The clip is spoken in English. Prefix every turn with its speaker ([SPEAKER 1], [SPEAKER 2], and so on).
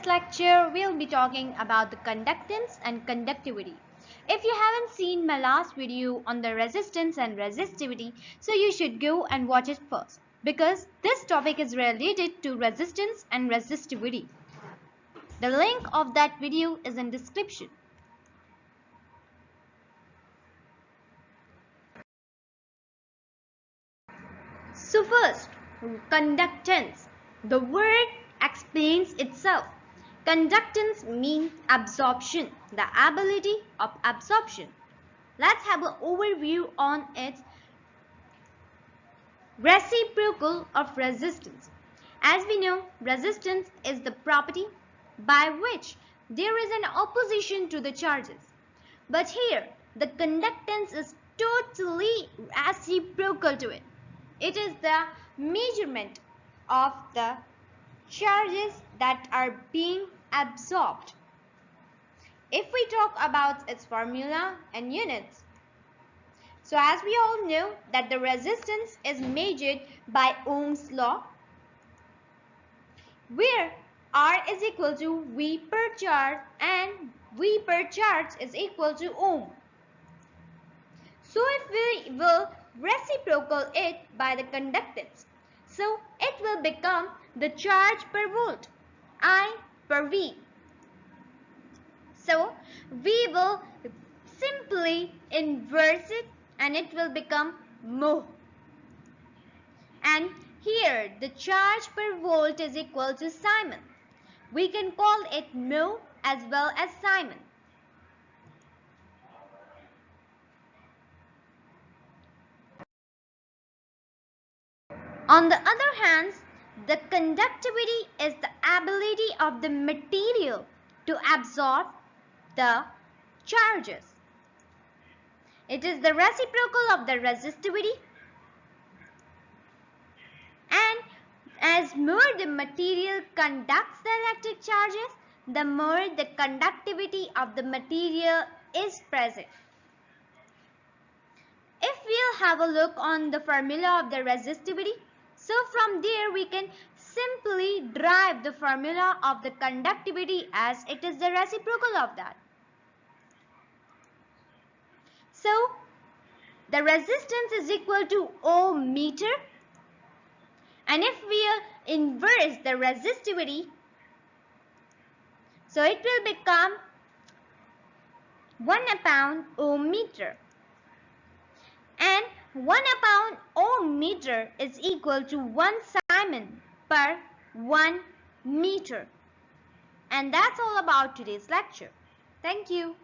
[SPEAKER 1] Lecture we'll be talking about the conductance and conductivity. If you haven't seen my last video on the resistance and resistivity, so you should go and watch it first because this topic is related to resistance and resistivity. The link of that video is in description. So first, conductance. The word explains itself. Conductance means absorption, the ability of absorption. Let's have an overview on its reciprocal of resistance. As we know, resistance is the property by which there is an opposition to the charges. But here, the conductance is totally reciprocal to it. It is the measurement of the charges that are being absorbed. If we talk about its formula and units, so as we all know that the resistance is measured by Ohm's law, where R is equal to V per charge and V per charge is equal to Ohm. So if we will reciprocal it by the conductance, so it will become the charge per volt, I per V. So we will simply inverse it and it will become mho. And here the charge per volt is equal to Simon. We can call it mho as well as Simon. On the other hand, the conductivity is the ability of the material to absorb the charges. It is the reciprocal of the resistivity, and as more the material conducts the electric charges, the more the conductivity of the material is present. If we'll have a look on the formula of the resistivity, so from there we can simply derive the formula of the conductivity as it is the reciprocal of that. So the resistance is equal to ohm meter, and if we inverse the resistivity, so it will become 1 upon ohm meter. And 1 upon ohm meter is equal to 1 Simon per 1 meter. And that's all about today's lecture. Thank you.